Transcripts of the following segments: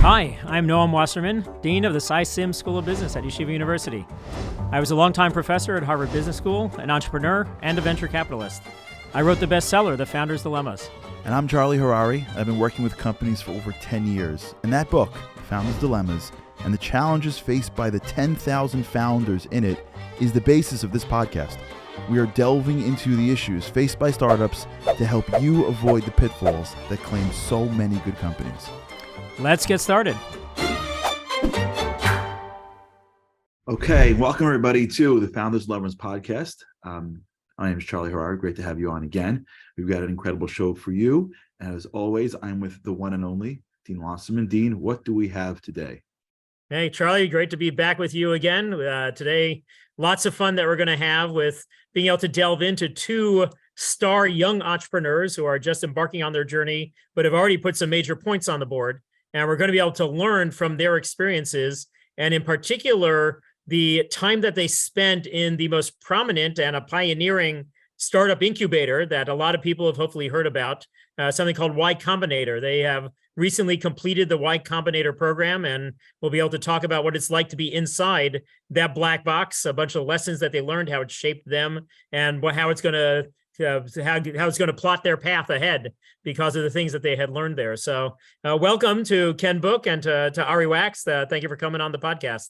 Hi, I'm Noam Wasserman, Dean of the SciSim School of Business at Yeshiva University. I was a longtime professor at Harvard Business School, an entrepreneur, and a venture capitalist. I wrote the bestseller, The Founder's Dilemmas. And I'm Charlie Harari. I've been working with companies for over 10 years. And that book, The Founder's Dilemmas, and the challenges faced by the 10,000 founders in it is the basis of this podcast. We are delving into the issues faced by startups to help you avoid the pitfalls that claim so many good companies. Let's get started. Okay, welcome everybody to the Founders Dilemmas podcast. My name is Charlie Harari. Great to have you on again. We've got an incredible show for you. As always, I'm with the one and only Dean Wasserman. Dean, what do we have today? Hey, Charlie, great to be back with you again. Today, lots of fun that we're going to have with being able to delve into two star young entrepreneurs who are just embarking on their journey, but have already put some major points on the board. And we're going to be able to learn from their experiences, and in particular, the time that they spent in the most prominent and a pioneering startup incubator that a lot of people have hopefully heard about, something called Y Combinator. They have recently completed the Y Combinator program, and we'll be able to talk about what it's like to be inside that black box, a bunch of lessons that they learned, how it shaped them, and how it's going to how it's going to plot their path ahead because of the things that they had learned there. So welcome to Ken Book and to Ari Wax. Thank you for coming on the podcast.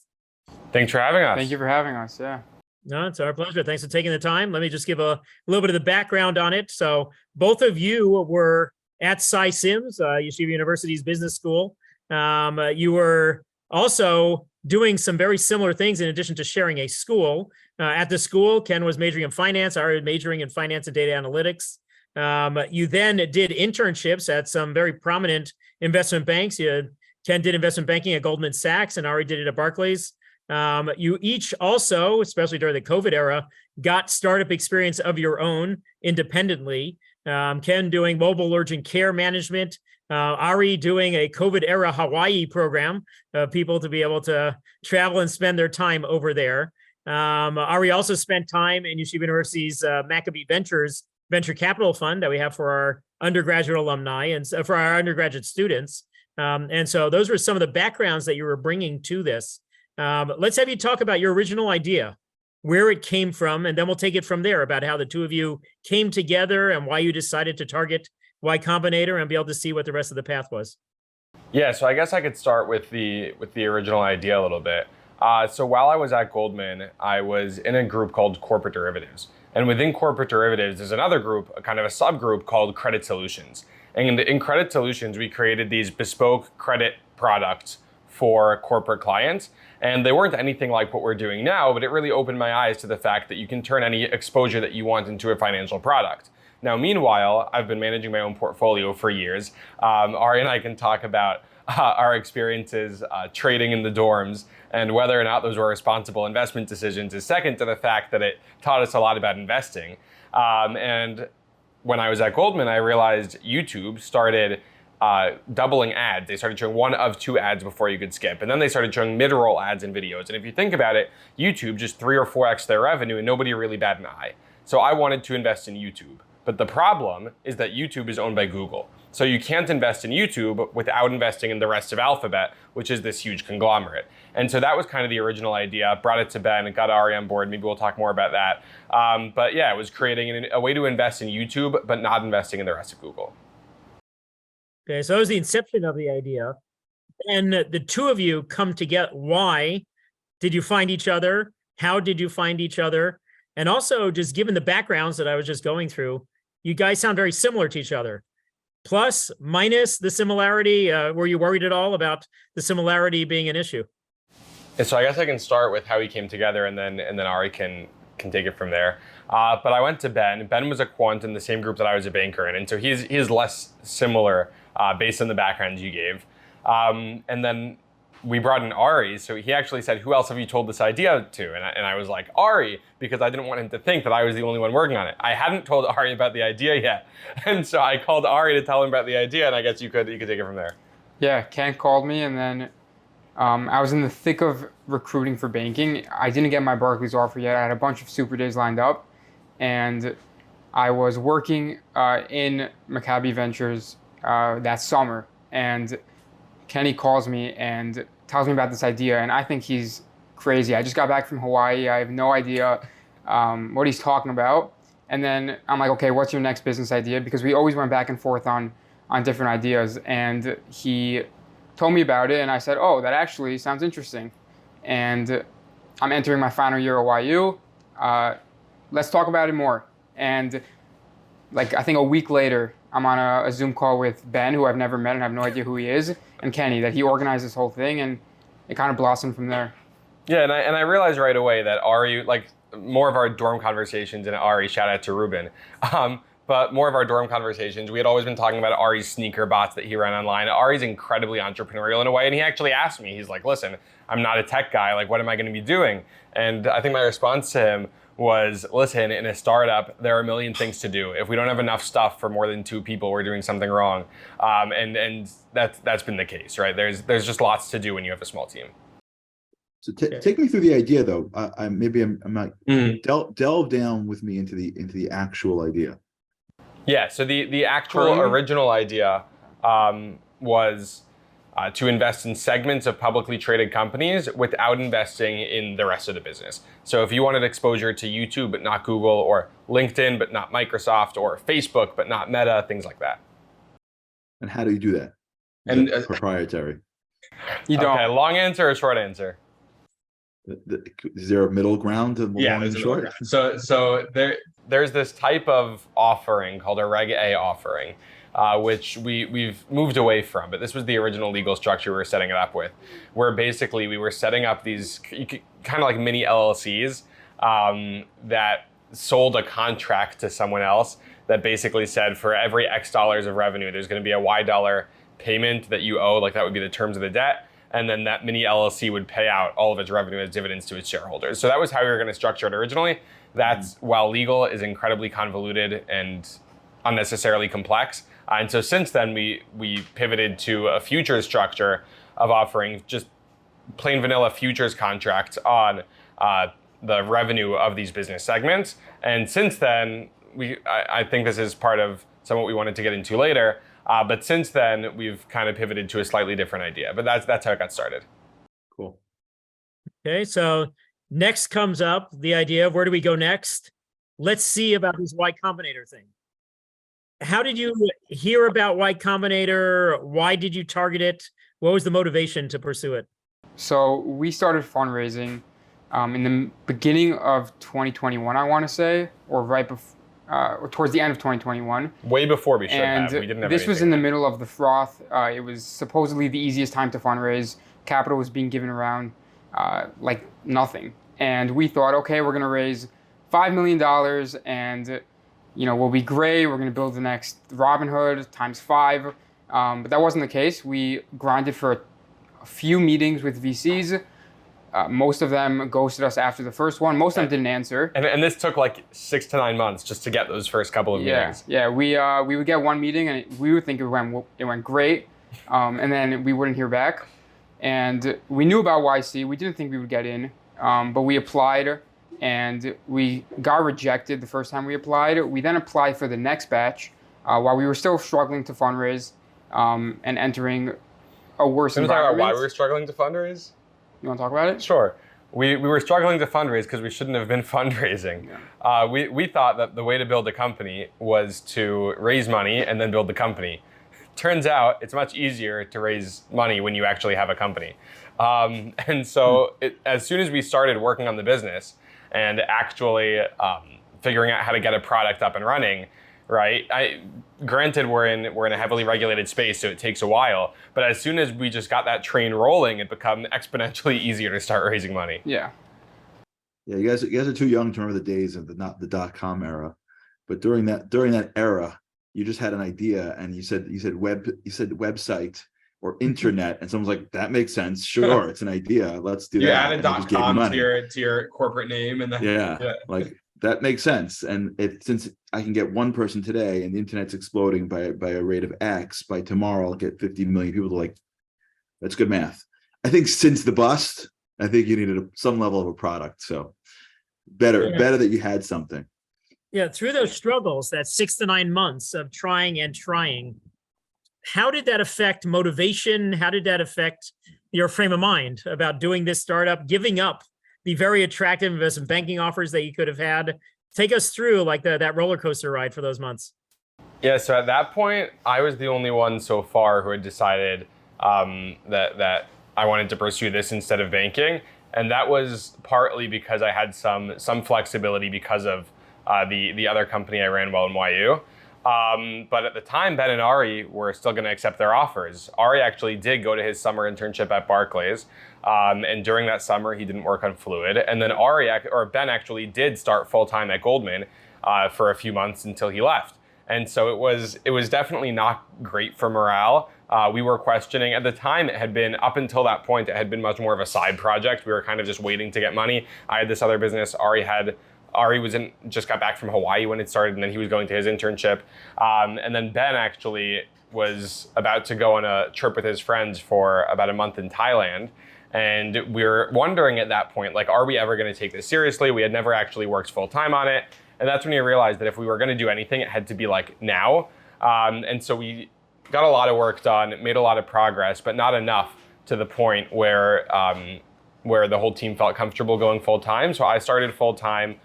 Thanks for having us. Thank you for having us. Yeah. No, it's our pleasure. Thanks for taking the time. Let me just give a little bit of the background on it. So both of you were at SciSims, Yeshiva University's business school. You were also doing some very similar things in addition to sharing a school. At the school, Ken was majoring in finance. I was majoring in finance and data analytics. You then did internships at some very prominent investment banks. Ken did investment banking at Goldman Sachs, and Ari did it at Barclays. You each also, especially during the COVID era, got startup experience of your own independently. Ken doing mobile urgent care management, Ari doing a COVID era Hawaii program, people to be able to travel and spend their time over there. Ari also spent time in Yeshiva University's Maccabee Ventures venture capital fund that we have for our undergraduate alumni and for our undergraduate students. And so those were some of the backgrounds that you were bringing to this. Let's have you talk about your original idea, where it came from, and then we'll take it from there about how the two of you came together and why you decided to target Y Combinator and be able to see what the rest of the path was. Yeah, so I guess I could start with the original idea a little bit. So while I was at Goldman, I was in a group called Corporate Derivatives. And within Corporate Derivatives, there's another group, a kind of a subgroup called Credit Solutions. And in Credit Solutions, we created these bespoke credit products for corporate clients. And they weren't anything like what we're doing now, but it really opened my eyes to the fact that you can turn any exposure that you want into a financial product. Now, meanwhile, I've been managing my own portfolio for years. Ari and I can talk about our experiences trading in the dorms, and whether or not those were responsible investment decisions is second to the fact that it taught us a lot about investing. And when I was at Goldman, I realized YouTube started doubling ads. They started showing one of two ads before you could skip. And then they started showing mid-roll ads and videos. And if you think about it, YouTube just 3 or 4x their revenue and nobody really bat an eye. So I wanted to invest in YouTube. But the problem is that YouTube is owned by Google. So you can't invest in YouTube without investing in the rest of Alphabet, which is this huge conglomerate. And so that was kind of the original idea. Brought it to Ben and got Ari on board. Maybe we'll talk more about that. But yeah, it was creating a way to invest in YouTube, but not investing in the rest of Google. Okay, so that was the inception of the idea. And the two of you come together. Why did you find each other? How did you find each other? And also, just given the backgrounds that I was just going through, you guys sound very similar to each other. Plus, minus the similarity, were you worried at all about the similarity being an issue? And so I guess I can start with how we came together, and then Ari can take it from there. But I went to Ben. Ben was a quant in the same group that I was a banker in, and so he's less similar based on the background you gave. And then we brought in Ari, so he actually said, "Who else have you told this idea to?" And I was like, Ari, because I didn't want him to think that I was the only one working on it. I hadn't told Ari about the idea yet, and so I called Ari to tell him about the idea, and I guess you could take it from there. Yeah, Ken called me, and then I was in the thick of recruiting for banking. I didn't get my Barclays offer yet. I had a bunch of super days lined up, and I was working in Maccabee Ventures that summer, and Kenny calls me and tells me about this idea, and I think he's crazy. I just got back from Hawaii. I have no idea what he's talking about. And then I'm like, okay, what's your next business idea? Because we always went back and forth on different ideas. And he told me about it, and I said, oh, that actually sounds interesting. And I'm entering my final year at YU. Let's talk about it more. And like, I think a week later, I'm on a Zoom call with Ben, who I've never met and have no idea who he is, and Kenny, that he organized this whole thing, and it kind of blossomed from there. Yeah, and I realized right away that Ari, like more of our dorm conversations, and Ari, shout out to Ruben, but more of our dorm conversations, we had always been talking about Ari's sneaker bots that he ran online. Ari's incredibly entrepreneurial in a way, and he actually asked me, he's like, listen, I'm not a tech guy, like what am I going to be doing? And I think my response to him was, listen, in a startup, there are a million things to do. If we don't have enough stuff for more than 2 people, we're doing something wrong. And that's been the case, right? There's just lots to do when you have a small team. So take me through the idea, though. I'm not delve down with me into the actual idea. Yeah. So the actual original idea was to invest in segments of publicly traded companies without investing in the rest of the business. So if you wanted exposure to YouTube but not Google, or LinkedIn but not Microsoft, or Facebook but not Meta, things like that. And how do you do that? And proprietary. You don't. Okay, long answer or short answer? Is there a middle ground to long and short? So there's this type of offering called a Reg A offering, which we've moved away from, but this was the original legal structure we were setting it up with, where basically we were setting up these kind of like mini LLCs that sold a contract to someone else that basically said for every X dollars of revenue, there's going to be a Y dollar payment that you owe, like that would be the terms of the debt. And then that mini LLC would pay out all of its revenue as dividends to its shareholders. So that was how we were going to structure it originally. That's while legal is incredibly convoluted and unnecessarily complex. And so since then, we pivoted to a futures structure of offering just plain vanilla futures contracts on the revenue of these business segments. And since then, I think this is part of some of what we wanted to get into later. But since then, we've kind of pivoted to a slightly different idea. But that's how it got started. Cool. Okay, so next comes up the idea of where do we go next? Let's see about this Y Combinator thing. How did you hear about Y Combinator? Why did you target it? What was the motivation to pursue it? So we started fundraising in the beginning of 2021, I want to say, or right before. Or towards the end of 2021. Way before we should have. We didn't have this was in the yet. middle of the froth. It was supposedly the easiest time to fundraise. Capital was being given around like nothing. And we thought, okay, we're going to raise $5 million and, we'll be great. We're going to build the next Robinhood times 5. But that wasn't the case. We grinded for a few meetings with VCs. Most of them ghosted us after the first one. Most of them didn't answer. And this took like 6 to 9 months just to get those first couple of meetings. Yeah. We would get one meeting and we would think it went great, and then we wouldn't hear back. And we knew about YC. We didn't think we would get in, but we applied and we got rejected the first time we applied. We then applied for the next batch while we were still struggling to fundraise and entering a worse Can we talk environment. about why we were struggling to fundraise? You want to talk about it? Sure. We were struggling to fundraise because we shouldn't have been fundraising. Yeah. We thought that the way to build a company was to raise money and then build the company. Turns out it's much easier to raise money when you actually have a company. And so as soon as we started working on the business and actually figuring out how to get a product up and running, right? Granted, we're in a heavily regulated space, so it takes a while. But as soon as we just got that train rolling, it became exponentially easier to start raising money. Yeah. Yeah, you guys are too young to remember the days of the .com era, but during that era, you just had an idea and you said website or internet, and someone's like, that makes sense. Sure, it's an idea. Let's do that. You added .com to your corporate name, and then like. That makes sense. And since I can get one person today and the internet's exploding by a rate of X, by tomorrow I'll get 50 million people to like, that's good math. I think since the bust, I think you needed some level of a product. So better that you had something. Yeah, through those struggles, that 6 to 9 months of trying, how did that affect motivation? How did that affect your frame of mind about doing this startup, giving up the very attractive investment banking offers that you could have had? Take us through like that roller coaster ride for those months. Yeah, so at that point, I was the only one so far who had decided that I wanted to pursue this instead of banking. And that was partly because I had some flexibility because of the other company I ran while in YU. But at the time, Ben and Ari were still going to accept their offers. Ari actually did go to his summer internship at Barclays. And during that summer, he didn't work on Fluid. And then Ben actually did start full-time at Goldman for a few months until he left. And so it was definitely not great for morale. We were questioning at the time. It had been up until that point. It had been much more of a side project. We were kind of just waiting to get money. I had this other business. Ari just got back from Hawaii when it started, and then he was going to his internship. And then Ben actually was about to go on a trip with his friends for about a month in Thailand. And we were wondering at that point, like, are we ever going to take this seriously? We had never actually worked full time on it. And that's when you realized that if we were going to do anything, it had to be like now. And so we got a lot of work done, made a lot of progress, but not enough to the point where the whole team felt comfortable going full time. So I started full time,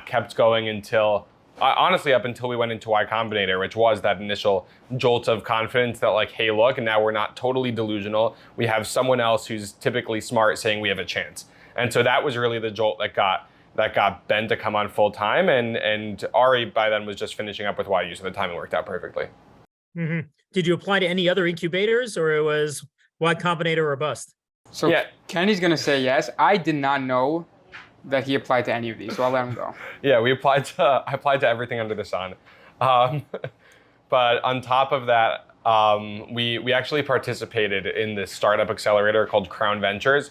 kept going until, honestly, up until we went into Y Combinator, which was that initial jolt of confidence that like, hey, look, and now we're not totally delusional. We have someone else who's typically smart saying we have a chance. And so that was really the jolt that got Ben to come on full time, and Ari by then was just finishing up with YU, so the timing worked out perfectly. Mm-hmm. Did you apply to any other incubators, or it was Y Combinator or bust? So yeah. Kenny's gonna say yes. I did not know that he applied to any of these, so I'll let him go. Yeah, I applied to everything under the sun. But on top of that, we actually participated in this startup accelerator called Crown Ventures,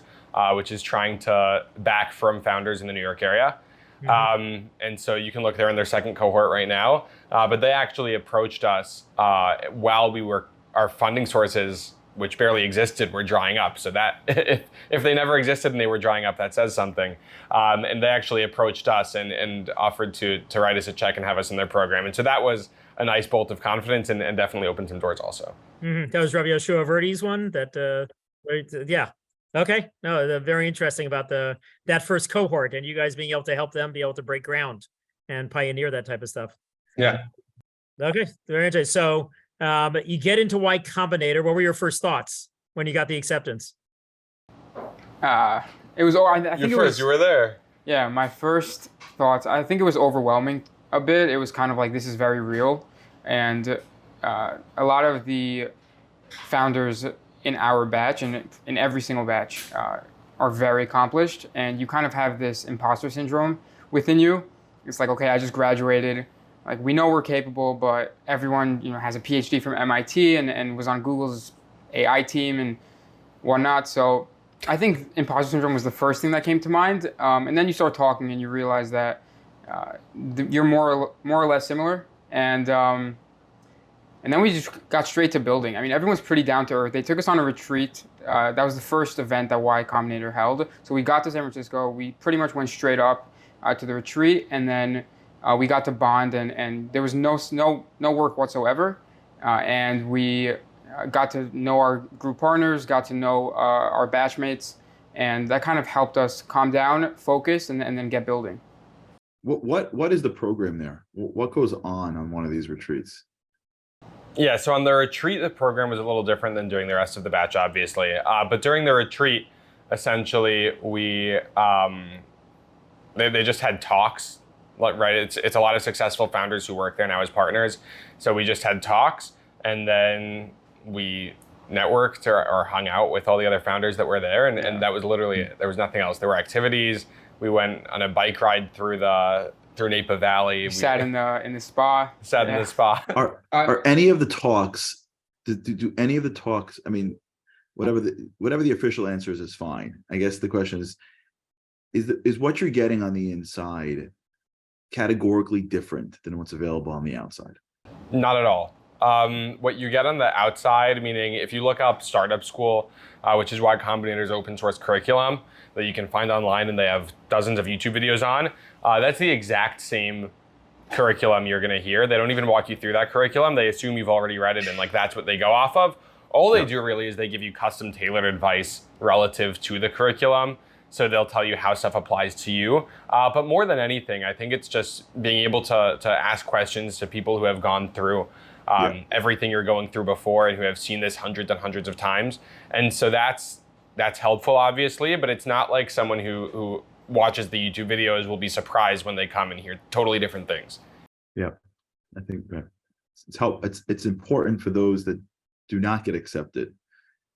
which is trying to back from founders in the New York area. Mm-hmm. And so you can look there in their second cohort right now. But they actually approached us while our funding sources, which barely existed, were drying up. So that if they never existed and they were drying up, that says something. And they actually approached us and offered to write us a check and have us in their program. And so that was a nice bolt of confidence and definitely opened some doors also. Mm-hmm. That was Ravio Shuaverdi's one. Yeah. Okay. No, very interesting about that first cohort and you guys being able to help them be able to break ground and pioneer that type of stuff. Yeah. Okay. Very interesting. So you get into Y Combinator. What were your first thoughts when you got the acceptance? It was. I think you were there. Yeah. My first thoughts. I think it was overwhelming a bit. It was kind of like, this is very real, and a lot of the founders in our batch and in every single batch are very accomplished, and you kind of have this imposter syndrome within you. It's like, okay, I just graduated. Like, we know we're capable, but everyone, has a PhD from MIT and was on Google's AI team and whatnot. So I think imposter syndrome was the first thing that came to mind. And then you start talking and you realize that you're more or less similar. And then we just got straight to building. I mean, everyone's pretty down to earth. They took us on a retreat. That was the first event that Y Combinator held. So we got to San Francisco. We pretty much went straight up to the retreat, and then we got to bond, and there was no work whatsoever. And we got to know our group partners, got to know our batchmates, and that kind of helped us calm down, focus, and then get building. What is the program there? What goes on one of these retreats? Yeah, so on the retreat, the program was a little different than doing the rest of the batch, obviously. But during the retreat, essentially, they just had talks. Like, right, it's a lot of successful founders who work there now as partners. So we just had talks, and then we networked or hung out with all the other founders that were there, and that was literally it. There was nothing else. There were activities. We went on a bike ride through Napa Valley. Sat in the spa. Sat in the spa. Are any of the talks? Do any of the talks? I mean, whatever the official answer is fine. I guess the question is what you're getting on the inside categorically different than what's available on the outside? Not at all. What you get on the outside, meaning if you look up Startup School, which is Y Combinator's open source curriculum that you can find online, and they have dozens of YouTube videos on, that's the exact same curriculum you're going to hear. They don't even walk you through that curriculum. They assume you've already read it and like that's what they go off of. All they do really is they give you custom tailored advice relative to the curriculum. So they'll tell you how stuff applies to you. But more than anything, I think it's just being able to ask questions to people who have gone through everything you're going through before and who have seen this hundreds and hundreds of times. And so that's helpful, obviously, but it's not like someone who watches the YouTube videos will be surprised when they come and hear totally different things. Yeah, I think it's important for those that do not get accepted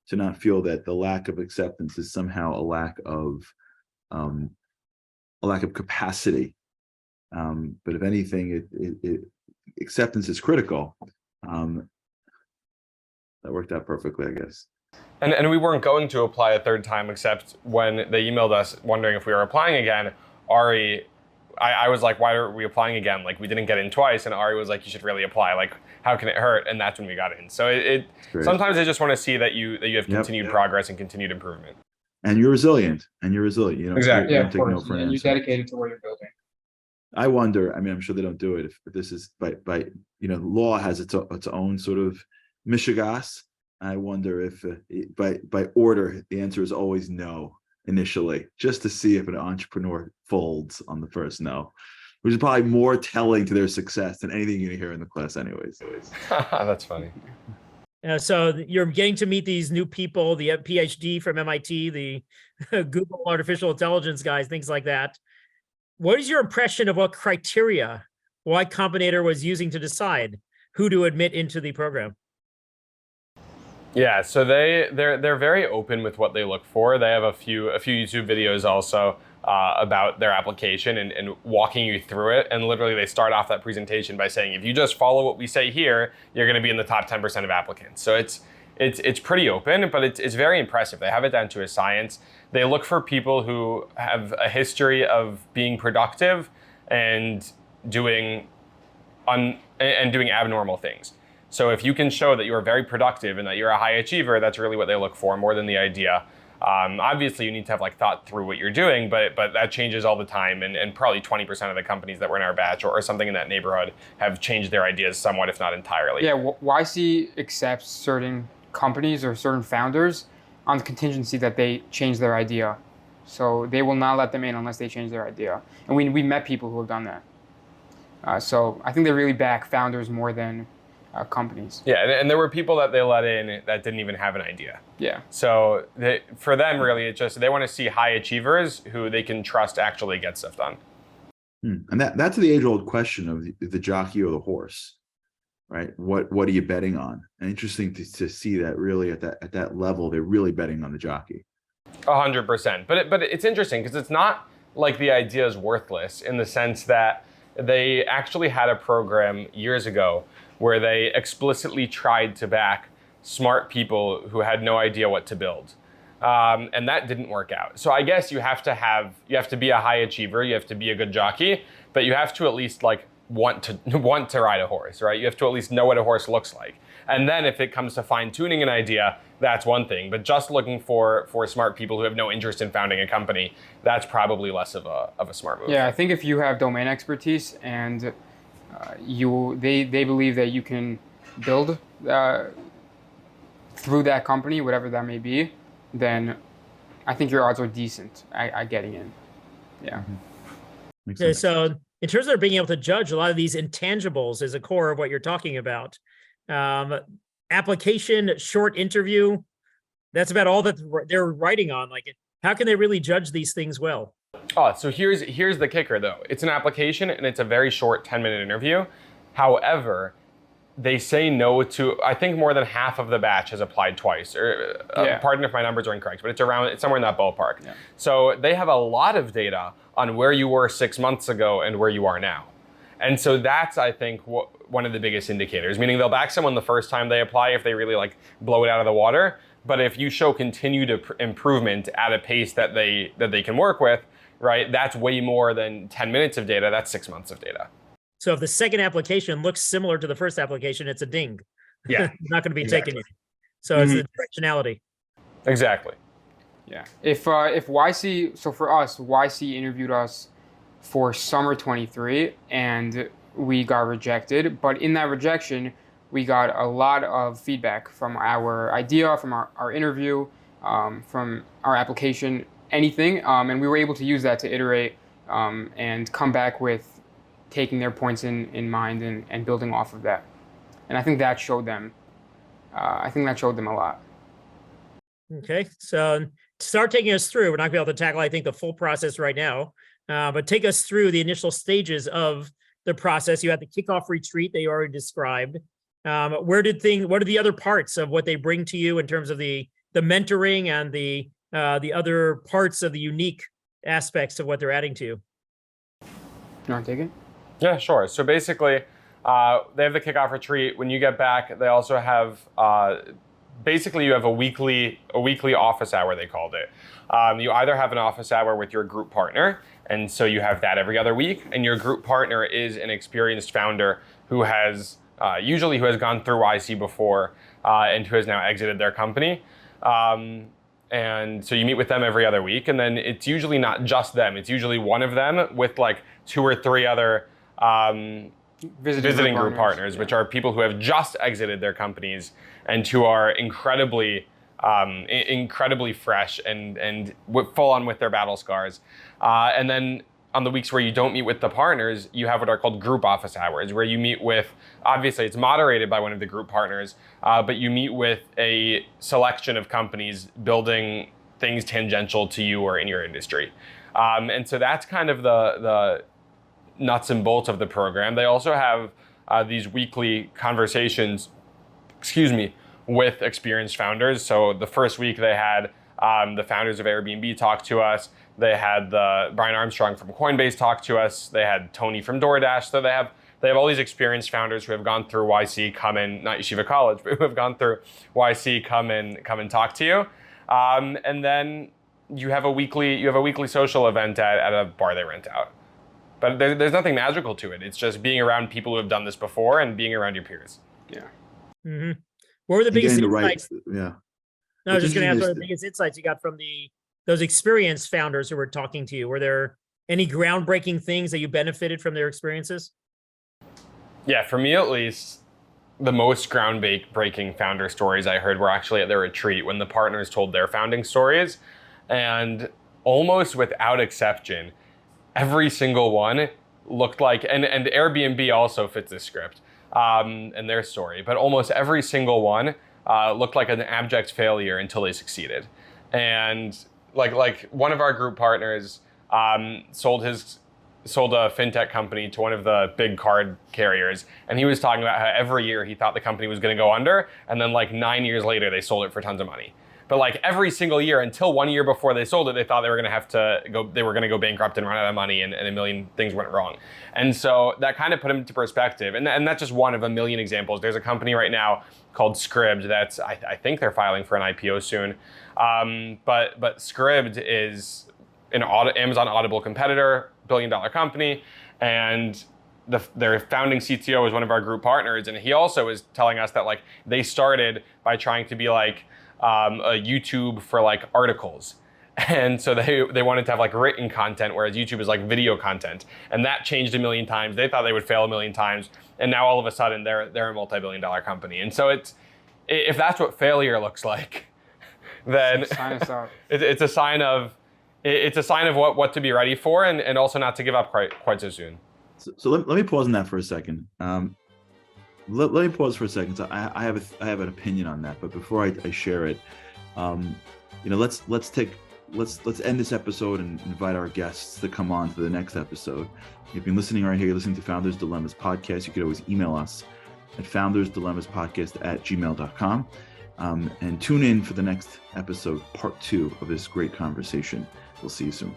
to not feel that the lack of acceptance is somehow a lack of capacity. But if anything, acceptance is critical. That worked out perfectly, I guess. And we weren't going to apply a third time, except when they emailed us wondering if we were applying again. Ari, I was like, why are we applying again? Like, we didn't get in twice. And Ari was like, you should really apply. Like, how can it hurt? And that's when we got in. So sometimes they just want to see that you have continued progress and continued improvement. And you're resilient. You know, exactly. You don't take no for an and answer. you're dedicated to what you're building. I wonder, I mean, I'm sure they don't do it if this is by law has its own sort of mishigas. I wonder if by order, the answer is always no initially, just to see if an entrepreneur folds on the first no, which is probably more telling to their success than anything you hear in the class anyways. That's funny. So you're getting to meet these new people, the PhD from MIT, the Google artificial intelligence guys, things like that. What is your impression of what criteria Y Combinator was using to decide who to admit into the program? Yeah, so they're very open with what they look for. They have a few YouTube videos also about their application and walking you through it. And literally they start off that presentation by saying, if you just follow what we say here, you're going to be in the top 10% of applicants. So it's pretty open, but it's very impressive. They have it down to a science. They look for people who have a history of being productive and doing abnormal things. So if you can show that you are very productive and that you're a high achiever, that's really what they look for more than the idea. Obviously, you need to have thought through what you're doing, but that changes all the time. And probably 20% of the companies that were in our batch or something in that neighborhood have changed their ideas somewhat, if not entirely. Yeah, YC accepts certain companies or certain founders on the contingency that they change their idea. So they will not let them in unless they change their idea. And we met people who have done that. So I think they really back founders more than companies. Yeah, and there were people that they let in that didn't even have an idea. Yeah. So for them, really, it's just they want to see high achievers who they can trust actually get stuff done. And that's the age-old question of the jockey or the horse, right? What are you betting on? And interesting to see that really at that level, they're really betting on the jockey. 100%. But it's interesting because it's not like the idea is worthless in the sense that they actually had a program years ago where they explicitly tried to back smart people who had no idea what to build. And that didn't work out. So I guess you have to be a high achiever, you have to be a good jockey, but you have to at least want to ride a horse, right? You have to at least know what a horse looks like. And then if it comes to fine tuning an idea, that's one thing. But just looking for smart people who have no interest in founding a company, that's probably less of a smart move. Yeah, I think if you have domain expertise and they believe that you can build through that company, whatever that may be, then I think your odds are decent at getting in. Yeah. Okay, so in terms of being able to judge, a lot of these intangibles is a core of what you're talking about. Application, short interview, that's about all that they're writing on. How can they really judge these things well? Oh, so here's the kicker though. It's an application and it's a very short 10-minute interview. However, they say no to, I think more than half of the batch has applied twice. Or pardon if my numbers are incorrect, but it's somewhere in that ballpark. Yeah. So they have a lot of data on where you were 6 months ago and where you are now. And so that's, I think, one of the biggest indicators, meaning they'll back someone the first time they apply if they really blow it out of the water. But if you show continued improvement at a pace that they can work with, right, that's way more than 10 minutes of data. That's 6 months of data. So if the second application looks similar to the first application, it's a ding. Yeah. It's not going to be taken in. So it's the directionality. Exactly. Yeah. If YC, so for us, YC interviewed us for summer 23, and we got rejected. But in that rejection, we got a lot of feedback from our idea, from our interview, from our application, anything. And we were able to use that to iterate and come back with taking their points in mind and building off of that. And I think that showed them. I think that showed them a lot. Okay, so start taking us through. We're not going to be able to tackle, I think, the full process right now, but take us through the initial stages of the process. You had the kickoff retreat that you already described. What are the other parts of what they bring to you in terms of the mentoring and the other parts of the unique aspects of what they're adding to you? You want to take it? Yeah, sure. So basically, they have the kickoff retreat. When you get back, they also have basically you have a weekly office hour, they called it. You either have an office hour with your group partner, and so you have that every other week, and your group partner is an experienced founder who has usually gone through YC before and who has now exited their company. And so you meet with them every other week, and then it's usually not just them. It's usually one of them with like 2 or 3 other visiting group partners, which are people who have just exited their companies and who are incredibly fresh and full on with their battle scars. And then on the weeks where you don't meet with the partners, you have what are called group office hours, where you meet with, obviously it's moderated by one of the group partners, but you meet with a selection of companies building things tangential to you or in your industry. And so that's kind of the nuts and bolts of the program. They also have these weekly conversations, with experienced founders. So the first week they had the founders of Airbnb talk to us. They had the Brian Armstrong from Coinbase talk to us. They had Tony from DoorDash. So they have all these experienced founders who have gone through YC, come in, not Yeshiva College, but who have gone through YC, come and talk to you. And then you have a weekly social event at a bar they rent out. But there's nothing magical to it. It's just being around people who have done this before and being around your peers. Yeah. Mm-hmm. What were the biggest insights? Yeah. No, I was just going to ask what the biggest insights you got from those experienced founders who were talking to you. Were there any groundbreaking things that you benefited from their experiences? Yeah, for me at least, the most groundbreaking founder stories I heard were actually at their retreat when the partners told their founding stories. And almost without exception, every single one looked like, and Airbnb also fits this script and their story, but almost every single one looked like an abject failure until they succeeded. And like one of our group partners sold a fintech company to one of the big card carriers, and he was talking about how every year he thought the company was going to go under, and then like 9 years later they sold it for tons of money. But like every single year until 1 year before they sold it, they thought they were going to go bankrupt and run out of money, and a million things went wrong. And so that kind of put him into perspective. And that's just one of a million examples. There's a company right now called Scribd that's, I think they're filing for an IPO soon. But Scribd is an Amazon Audible competitor, billion-dollar company, and their founding CTO is one of our group partners, and he also is telling us that like they started by trying to be like a YouTube for like articles. And so they wanted to have like written content, whereas YouTube is like video content. And that changed a million times. They thought they would fail a million times. And now all of a sudden they're a multi-billion-dollar company. And so if that's what failure looks like, then it's a sign of what to be ready for, and also not to give up quite so soon. So let me pause on that for a second. Let me pause for a second. So I have an opinion on that, but before I share it, let's end this episode and invite our guests to come on to the next episode. If you've been listening right here, you're listening to Founders Dilemmas Podcast. You could always email us at foundersdilemmaspodcast@gmail.com. And tune in for the next episode, part 2 of this great conversation. We'll see you soon.